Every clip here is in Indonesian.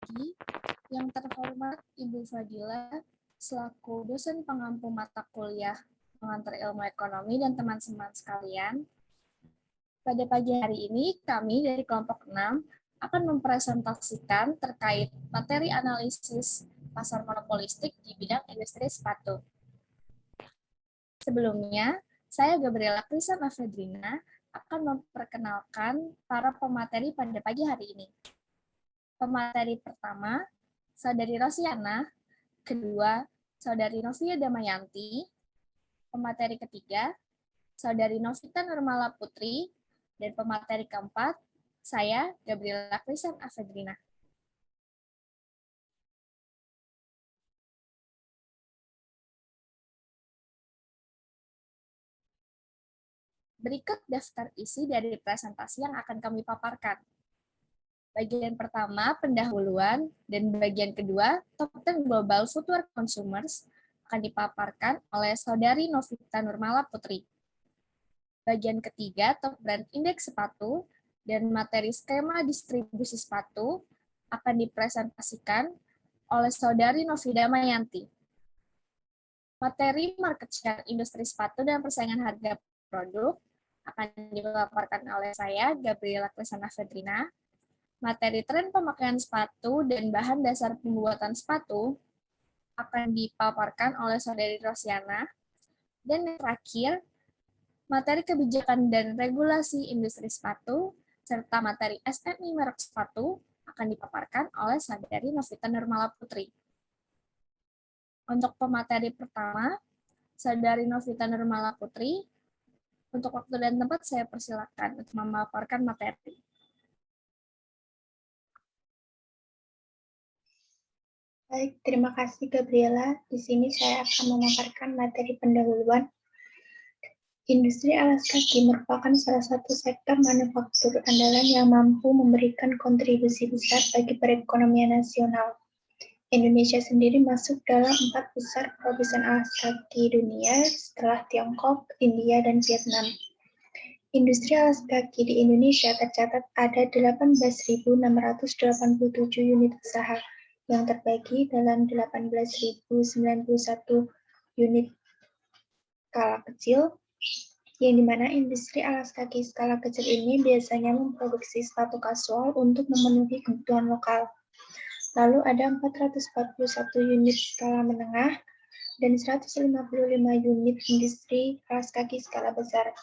pagi. Yang terhormat Ibu Fadila, selaku dosen pengampu mata kuliah pengantar ilmu ekonomi dan teman-teman sekalian. Pada pagi hari ini, kami dari kelompok 6 akan mempresentasikan terkait materi analisis pasar monopolistik di bidang industri sepatu. Sebelumnya, saya Gabriela Krisana Fedrina akan memperkenalkan para pemateri pada pagi hari ini. Pemateri pertama, Saudari Rosiana, kedua, Saudari Novia Damayanti, pemateri ketiga, Saudari Novita Nurmala Putri, dan pemateri keempat, saya Gabriela Krisan Afedrina. Berikut daftar isi dari presentasi yang akan kami paparkan. Bagian pertama, pendahuluan, dan bagian kedua, Top 10 Global Footwear Consumers, akan dipaparkan oleh Saudari Novita Nurmala Putri. Bagian ketiga, Top Brand Indeks Sepatu, dan materi skema distribusi sepatu, akan dipresentasikan oleh Saudari Novida Mayanti. Materi market share industri sepatu dan persaingan harga produk, akan dipaparkan oleh saya, Gabriela Krisana Fedrina. Materi tren pemakaian sepatu dan bahan dasar pembuatan sepatu akan dipaparkan oleh Saudari Rosiana. Dan yang terakhir, materi kebijakan dan regulasi industri sepatu, serta materi SMI merek sepatu akan dipaparkan oleh Saudari Novita Nurmala Putri. Untuk pemateri pertama, Saudari Novita Nurmala Putri, untuk waktu dan tempat saya persilakan untuk memaparkan materi. Baik, terima kasih Gabriela. Di sini saya akan memaparkan materi pendahuluan. Industri alas kaki merupakan salah satu sektor manufaktur andalan yang mampu memberikan kontribusi besar bagi perekonomian nasional. Indonesia sendiri masuk dalam 4 besar produsen alas kaki dunia setelah Tiongkok, India, dan Vietnam. Industri alas kaki di Indonesia tercatat ada 18.687 unit usaha yang terbagi dalam 18.091 unit skala kecil, yang dimana industri alas kaki skala kecil ini biasanya memproduksi sepatu kasual untuk memenuhi kebutuhan lokal. Lalu ada 441 unit skala menengah dan 155 unit industri alas kaki skala besar.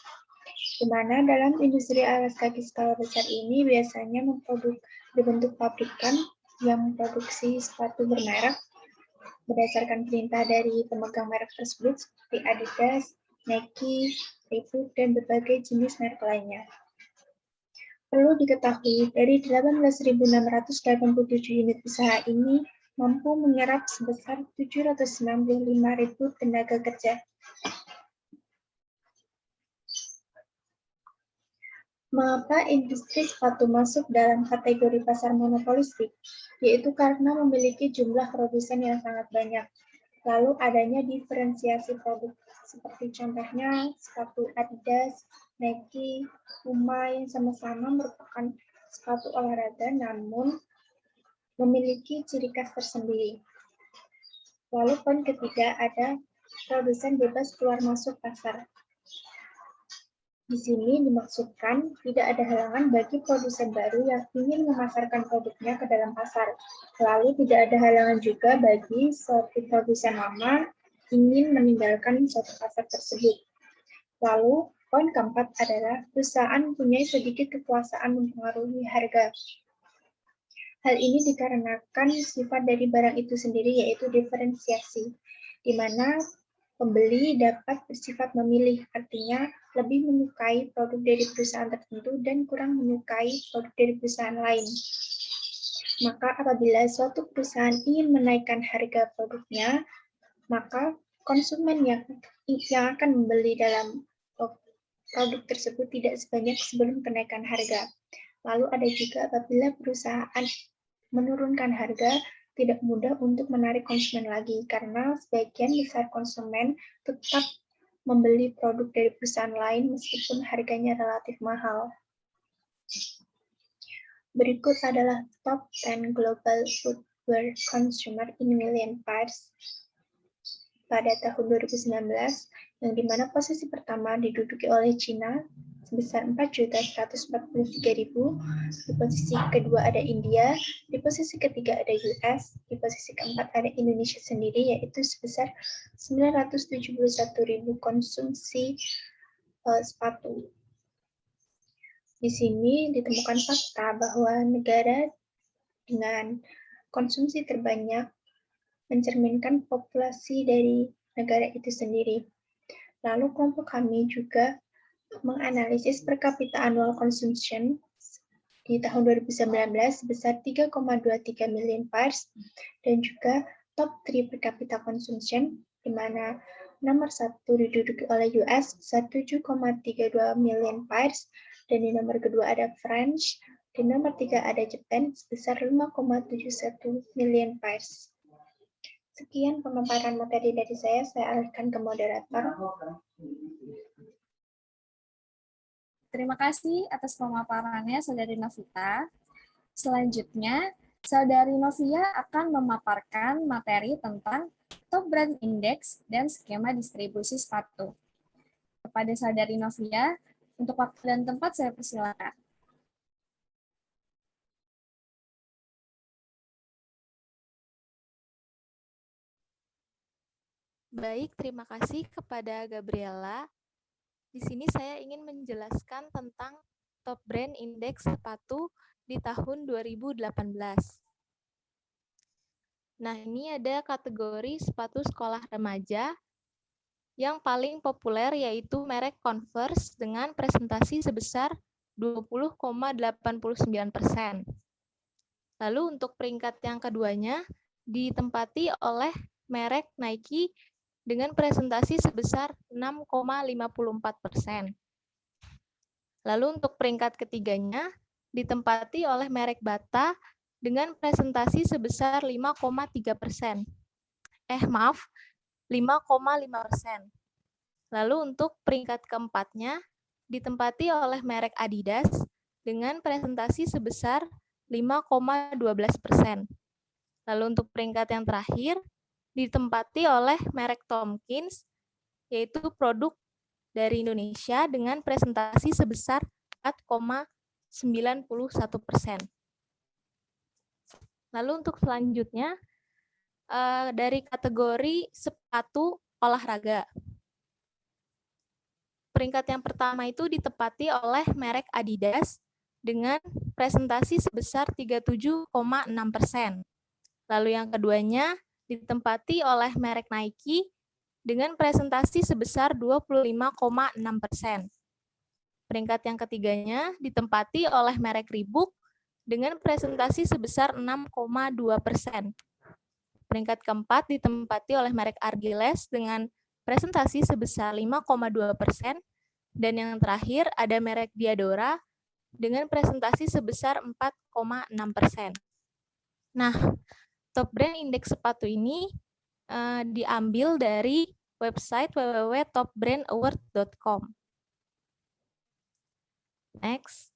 Di mana dalam industri alas kaki skala besar ini biasanya dibentuk pabrikan yang memproduksi sepatu bermerek berdasarkan perintah dari pemegang merek tersebut seperti Adidas, Nike, Reebok, dan berbagai jenis merek lainnya. Perlu diketahui, dari 18.687 unit usaha ini mampu menyerap sebesar 795.000 tenaga kerja. Mengapa industri sepatu masuk dalam kategori pasar monopolistik? Yaitu karena memiliki jumlah produsen yang sangat banyak. Lalu adanya diferensiasi produk, seperti contohnya sepatu Adidas, Nike, Puma yang sama-sama merupakan sepatu olahraga namun memiliki ciri khas tersendiri. Lalu poin ketiga ada produsen bebas keluar masuk pasar. Di sini dimaksudkan tidak ada halangan bagi produsen baru yang ingin memasarkan produknya ke dalam pasar. Lalu tidak ada halangan juga bagi suatu produsen lama ingin meninggalkan suatu pasar tersebut. Lalu poin keempat adalah perusahaan mempunyai sedikit kekuasaan mempengaruhi harga. Hal ini dikarenakan sifat dari barang itu sendiri yaitu diferensiasi, di mana pembeli dapat bersifat memilih, artinya lebih menyukai produk dari perusahaan tertentu dan kurang menyukai produk dari perusahaan lain. Maka apabila suatu perusahaan ingin menaikkan harga produknya, maka konsumen yang akan membeli dalam produk tersebut tidak sebanyak sebelum kenaikan harga. Lalu ada juga apabila perusahaan menurunkan harga, tidak mudah untuk menarik konsumen lagi karena sebagian besar konsumen tetap membeli produk dari perusahaan lain meskipun harganya relatif mahal. Berikut adalah top 10 global footwear consumer in million pairs pada tahun 2019, yang dimana posisi pertama diduduki oleh China sebesar 4.143.000, di posisi kedua ada India, di posisi ketiga ada US, di posisi keempat ada Indonesia sendiri, yaitu sebesar 971.000 konsumsi sepatu. Di sini ditemukan fakta bahwa negara dengan konsumsi terbanyak mencerminkan populasi dari negara itu sendiri. Lalu kelompok kami juga menganalisis per kapita annual consumption di tahun 2019 sebesar 3,23 million pairs dan juga top 3 per kapita consumption, di mana nomor 1 diduduki oleh US sebesar 7,32 million pairs, dan di nomor kedua ada French, di nomor 3 ada Jepang sebesar 5,71 million pairs. Sekian pemaparan materi dari saya alihkan ke moderator. Terima kasih atas pemaparannya, Saudari Novita. Selanjutnya, Saudari Novia akan memaparkan materi tentang top brand index dan skema distribusi sepatu. Kepada Saudari Novia, untuk waktu dan tempat saya persilakan. Baik, terima kasih kepada Gabriela. Di sini saya ingin menjelaskan tentang top brand indeks sepatu di tahun 2018. Nah, ini ada kategori sepatu sekolah remaja yang paling populer, yaitu merek Converse dengan presentasi sebesar 20,89%. Lalu untuk peringkat yang keduanya ditempati oleh merek Nike dengan presentasi sebesar 6,54%. Lalu untuk peringkat ketiganya ditempati oleh merek Bata dengan presentasi sebesar 5,3%. 5,5%. Lalu untuk peringkat keempatnya ditempati oleh merek Adidas dengan presentasi sebesar 5,12%. Lalu untuk peringkat yang terakhir ditempati oleh merek Tomkins, yaitu produk dari Indonesia dengan presentasi sebesar 4,91%. Lalu untuk selanjutnya, dari kategori sepatu olahraga. Peringkat yang pertama itu ditempati oleh merek Adidas dengan presentasi sebesar 37,6%. Lalu yang keduanya ditempati oleh merek Nike dengan presentasi sebesar 25,6%. Peringkat yang ketiganya ditempati oleh merek Reebok dengan presentasi sebesar 6,2%. Peringkat keempat ditempati oleh merek Argiles dengan presentasi sebesar 5,2%. Dan yang terakhir ada merek Diadora dengan presentasi sebesar 4,6%. Nah, top brand indeks sepatu ini diambil dari website www.topbrandaward.com. Next.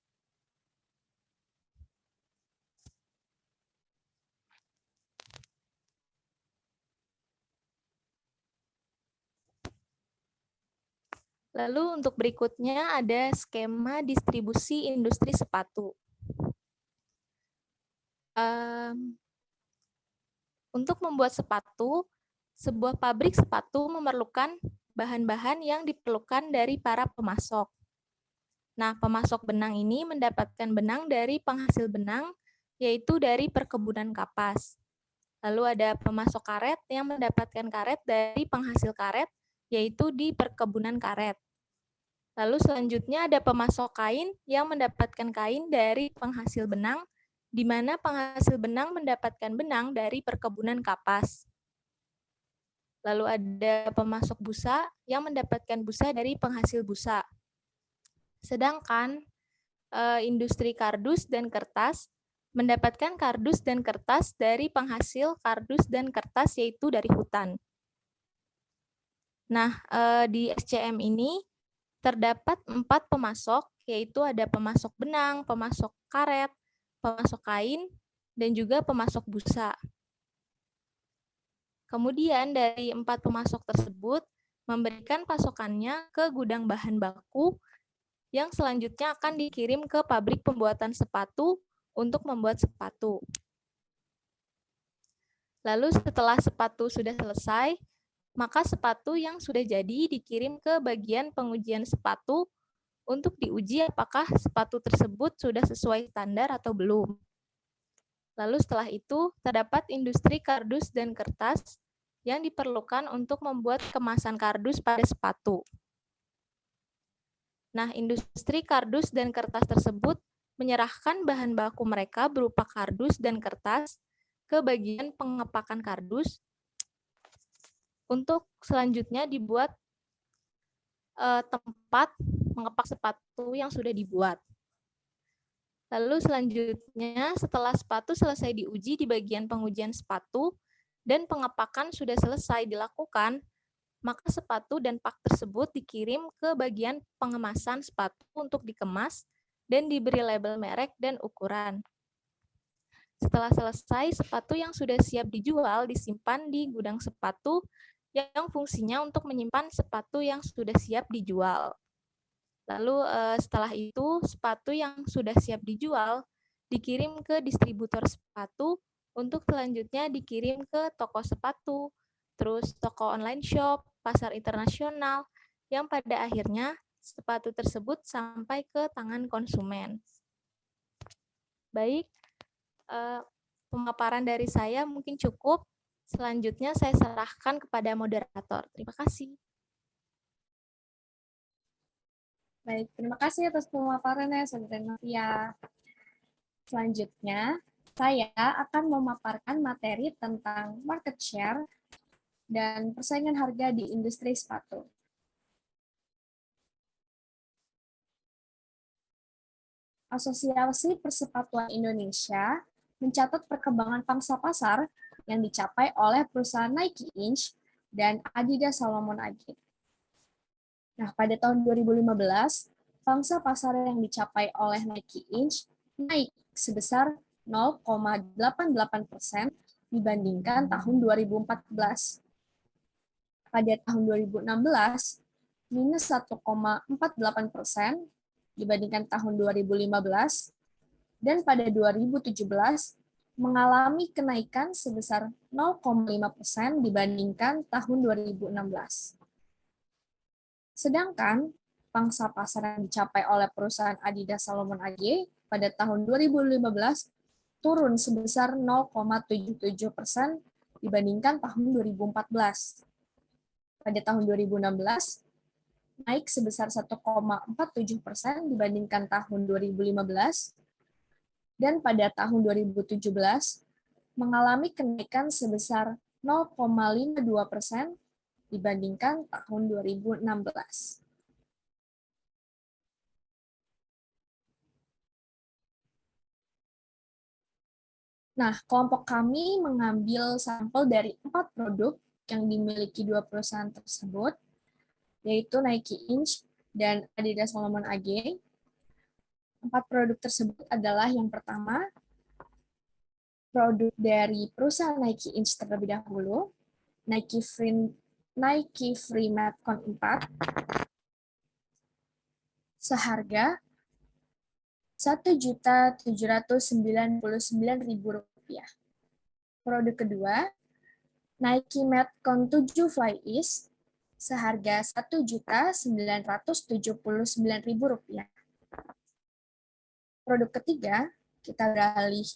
Lalu untuk berikutnya ada skema distribusi industri sepatu. Untuk membuat sepatu, sebuah pabrik sepatu memerlukan bahan-bahan yang diperlukan dari para pemasok. Nah, pemasok benang ini mendapatkan benang dari penghasil benang, yaitu dari perkebunan kapas. Lalu ada pemasok karet yang mendapatkan karet dari penghasil karet, yaitu di perkebunan karet. Lalu selanjutnya ada pemasok kain yang mendapatkan kain dari penghasil benang, di mana penghasil benang mendapatkan benang dari perkebunan kapas. Lalu ada pemasok busa yang mendapatkan busa dari penghasil busa. Sedangkan industri kardus dan kertas mendapatkan kardus dan kertas dari penghasil kardus dan kertas, yaitu dari hutan. Nah, di SCM ini terdapat 4 pemasok, yaitu ada pemasok benang, pemasok karet, pemasok kain, dan juga pemasok busa. Kemudian dari 4 pemasok tersebut memberikan pasokannya ke gudang bahan baku yang selanjutnya akan dikirim ke pabrik pembuatan sepatu untuk membuat sepatu. Lalu setelah sepatu sudah selesai, maka sepatu yang sudah jadi dikirim ke bagian pengujian sepatu untuk diuji apakah sepatu tersebut sudah sesuai standar atau belum. Lalu setelah itu, terdapat industri kardus dan kertas yang diperlukan untuk membuat kemasan kardus pada sepatu. Nah, industri kardus dan kertas tersebut menyerahkan bahan baku mereka berupa kardus dan kertas ke bagian pengepakan kardus untuk selanjutnya dibuat tempat mengepak sepatu yang sudah dibuat. Lalu selanjutnya, setelah sepatu selesai diuji di bagian pengujian sepatu dan pengepakan sudah selesai dilakukan, maka sepatu dan pak tersebut dikirim ke bagian pengemasan sepatu untuk dikemas dan diberi label merek dan ukuran. Setelah selesai, sepatu yang sudah siap dijual disimpan di gudang sepatu yang fungsinya untuk menyimpan sepatu yang sudah siap dijual. Lalu setelah itu, sepatu yang sudah siap dijual dikirim ke distributor sepatu untuk selanjutnya dikirim ke toko sepatu, terus toko online shop, pasar internasional, yang pada akhirnya sepatu tersebut sampai ke tangan konsumen. Baik, pemaparan dari saya mungkin cukup. Selanjutnya saya serahkan kepada moderator. Terima kasih. Baik, terima kasih atas pemaparannya, Saudara Novia. Selanjutnya, saya akan memaparkan materi tentang market share dan persaingan harga di industri sepatu. Asosiasi Persepatuan Indonesia mencatat perkembangan pangsa pasar yang dicapai oleh perusahaan Nike Inc. dan Adidas Salomon AG. Nah, pada tahun 2015, pangsa pasar yang dicapai oleh Nike Inc. naik sebesar 0,88% dibandingkan tahun 2014. Pada tahun 2016, minus 1,48% dibandingkan tahun 2015, dan pada 2017 mengalami kenaikan sebesar 0,5% dibandingkan tahun 2016. Sedangkan pangsa pasar yang dicapai oleh perusahaan Adidas Salomon AG pada tahun 2015 turun sebesar 0,77% dibandingkan tahun 2014. Pada tahun 2016 naik sebesar 1,47% dibandingkan tahun 2015, dan pada tahun 2017 mengalami kenaikan sebesar 0,52% dibandingkan tahun 2016. Nah, kelompok kami mengambil sampel dari 4 produk yang dimiliki 2 perusahaan tersebut, yaitu Nike Inc. dan Adidas Salomon AG. 4 produk tersebut adalah yang pertama, produk dari perusahaan Nike Inc. terlebih dahulu, Nike Free Metcon 4 seharga Rp1.799.000. Produk kedua, Nike Metcon 7 Fly Ease seharga Rp1.979.000. Produk ketiga, kita beralih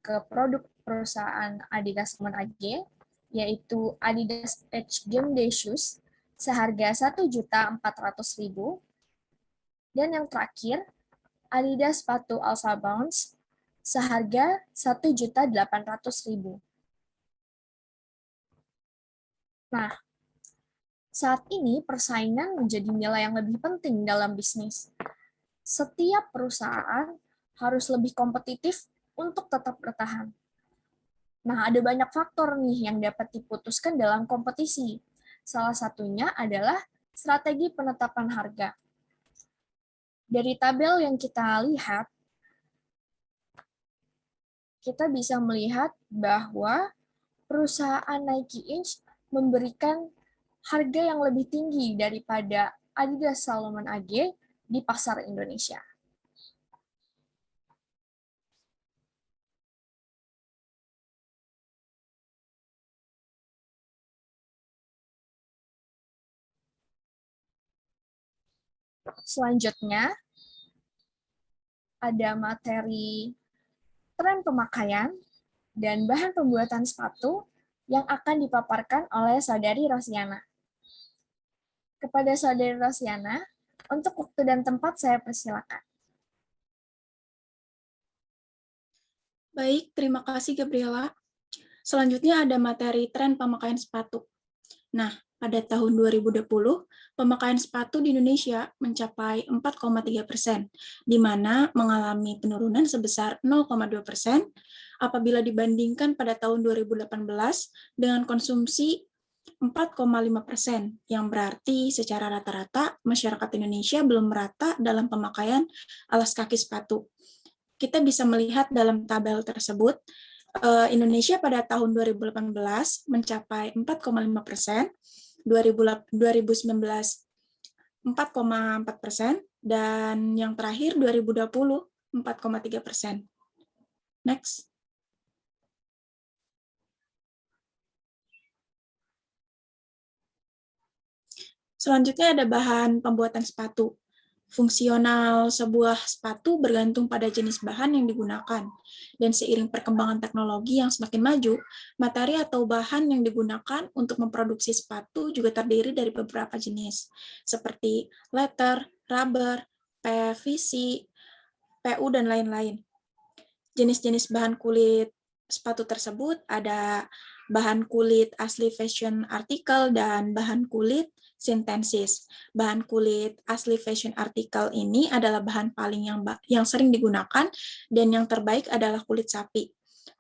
ke produk perusahaan Adidas Salomon AG, yaitu Adidas Edge Game Day Shoes seharga Rp1.400.000. Dan yang terakhir, Adidas sepatu Alsa Bounce seharga Rp1.800.000. Nah, saat ini persaingan menjadi nilai yang lebih penting dalam bisnis. Setiap perusahaan harus lebih kompetitif untuk tetap bertahan. Nah, ada banyak faktor nih yang dapat diputuskan dalam kompetisi. Salah satunya adalah strategi penetapan harga. Dari tabel yang kita lihat, kita bisa melihat bahwa perusahaan Nike Inc. memberikan harga yang lebih tinggi daripada Adidas Salomon AG di pasar Indonesia. Selanjutnya, ada materi tren pemakaian dan bahan pembuatan sepatu yang akan dipaparkan oleh Saudari Rosiana. Kepada Saudari Rosiana, untuk waktu dan tempat saya persilakan. Baik, terima kasih Gabriela. Selanjutnya ada materi tren pemakaian sepatu. Nah, pada tahun 2020, pemakaian sepatu di Indonesia mencapai 4,3%, di mana mengalami penurunan sebesar 0,2% apabila dibandingkan pada tahun 2018 dengan konsumsi 4,5%, yang berarti secara rata-rata masyarakat Indonesia belum merata dalam pemakaian alas kaki sepatu. Kita bisa melihat dalam tabel tersebut, Indonesia pada tahun 2018 mencapai 4,5%, 2019 4,4%, dan yang terakhir 2020 4,3%. Next. Selanjutnya ada bahan pembuatan sepatu. Fungsional sebuah sepatu bergantung pada jenis bahan yang digunakan, dan seiring perkembangan teknologi yang semakin maju, materi atau bahan yang digunakan untuk memproduksi sepatu juga terdiri dari beberapa jenis, seperti leather, rubber, PVC, PU, dan lain-lain. Jenis-jenis bahan kulit sepatu tersebut ada bahan kulit asli fashion artikel dan bahan kulit sintesis. Bahan kulit asli fashion artikel ini adalah bahan paling yang sering digunakan dan yang terbaik adalah kulit sapi.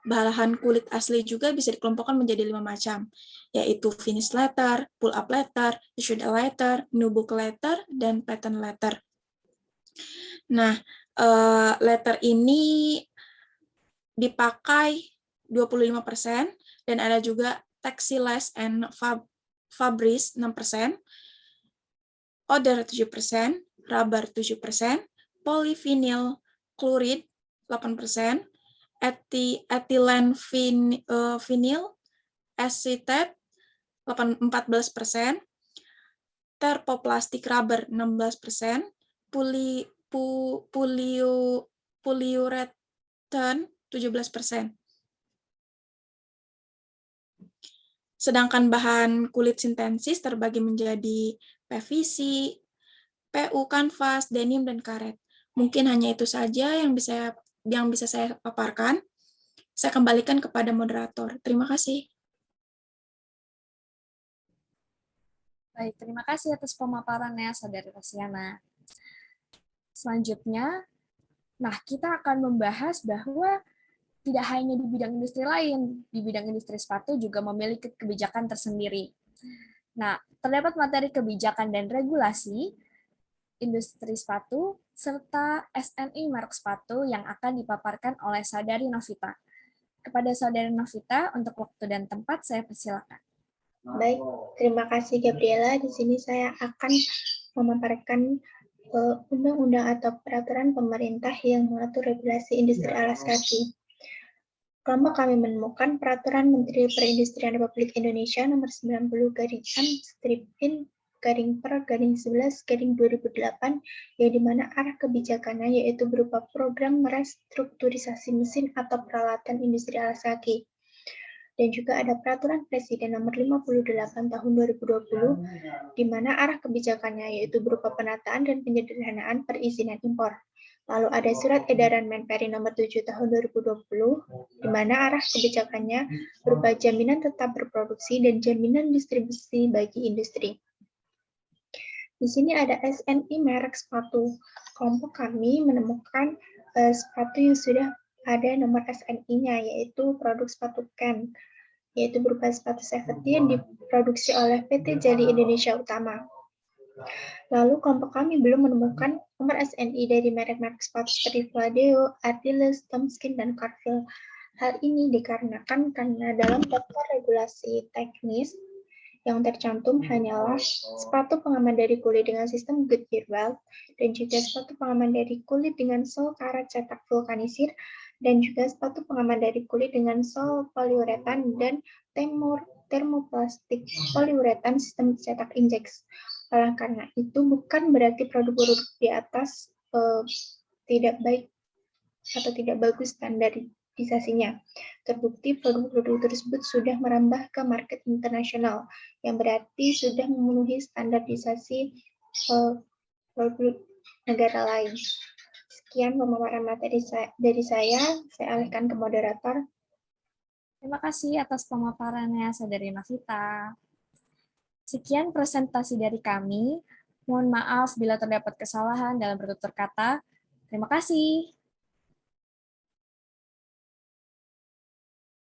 Bahan kulit asli juga bisa dikelompokkan menjadi 5 macam, yaitu finish leather, pull-up leather, issued leather, nubuck leather, dan pattern leather. Nah, leather ini dipakai 25%, dan ada juga textiles and fabrics 6%, odor 7%, rubber 7%, polyvinyl chloride 8%, ethylene vinyl acetate 14%, thermoplastic rubber 16%, polyurethane 17%. Sedangkan bahan kulit sintesis terbagi menjadi PVC, PU, kanvas, denim, dan karet. Mungkin hanya itu saja yang bisa saya paparkan. Saya kembalikan kepada moderator. Terima kasih. Baik, terima kasih atas pemaparannya, Saudari Rosiana. Selanjutnya, kita akan membahas bahwa tidak hanya di bidang industri lain, di bidang industri sepatu juga memiliki kebijakan tersendiri. Nah, terdapat materi kebijakan dan regulasi industri sepatu serta SNI merek sepatu yang akan dipaparkan oleh Saudari Novita. Kepada Saudari Novita, untuk waktu dan tempat saya persilakan. Baik, terima kasih Gabriela. Di sini saya akan memaparkan undang-undang atau peraturan pemerintah yang mengatur regulasi industri alas kaki. Kelompok kami menemukan Peraturan Menteri Perindustrian Republik Indonesia Nomor 90/11/2008, yang dimana arah kebijakannya yaitu berupa program restrukturisasi mesin atau peralatan industri alas kaki. Dan juga ada Peraturan Presiden Nomor 58 Tahun 2020, di mana arah kebijakannya yaitu berupa penataan dan penyederhanaan perizinan impor. Lalu ada Surat Edaran Menperi Nomor 7 Tahun 2020, di mana arah kebijakannya berupa jaminan tetap berproduksi dan jaminan distribusi bagi industri. Di sini ada SNI merek sepatu. Kelompok kami menemukan sepatu yang sudah ada nomor SNI-nya, yaitu produk sepatu Ken, yaitu berupa sepatu safety yang diproduksi oleh PT Jali Indonesia Utama. Lalu kelompok kami belum menemukan nomor SNI dari merek-merek sepatu seperti Fladeo, Adidas, Tomskin, dan Cargill. Hal ini dikarenakan karena dalam daftar regulasi teknis yang tercantum hanyalah sepatu pengaman dari kulit dengan sistem Goodyear weld, dan juga sepatu pengaman dari kulit dengan sol karat cetak vulkanisir, dan juga sepatu pengaman dari kulit dengan sol poliuretan dan termoplastik poliuretan sistem cetak injeks. Oleh karena itu, bukan berarti produk-produk di atas tidak baik atau tidak bagus standarisasinya. Terbukti produk-produk tersebut sudah merambah ke market internasional, yang berarti sudah memenuhi standarisasi produk negara lain. Sekian pemaparan materi dari saya alihkan ke moderator. Terima kasih atas pemaparannya, Saudari Novita. Sekian presentasi dari kami. Mohon maaf bila terdapat kesalahan dalam bertutur kata. Terima kasih.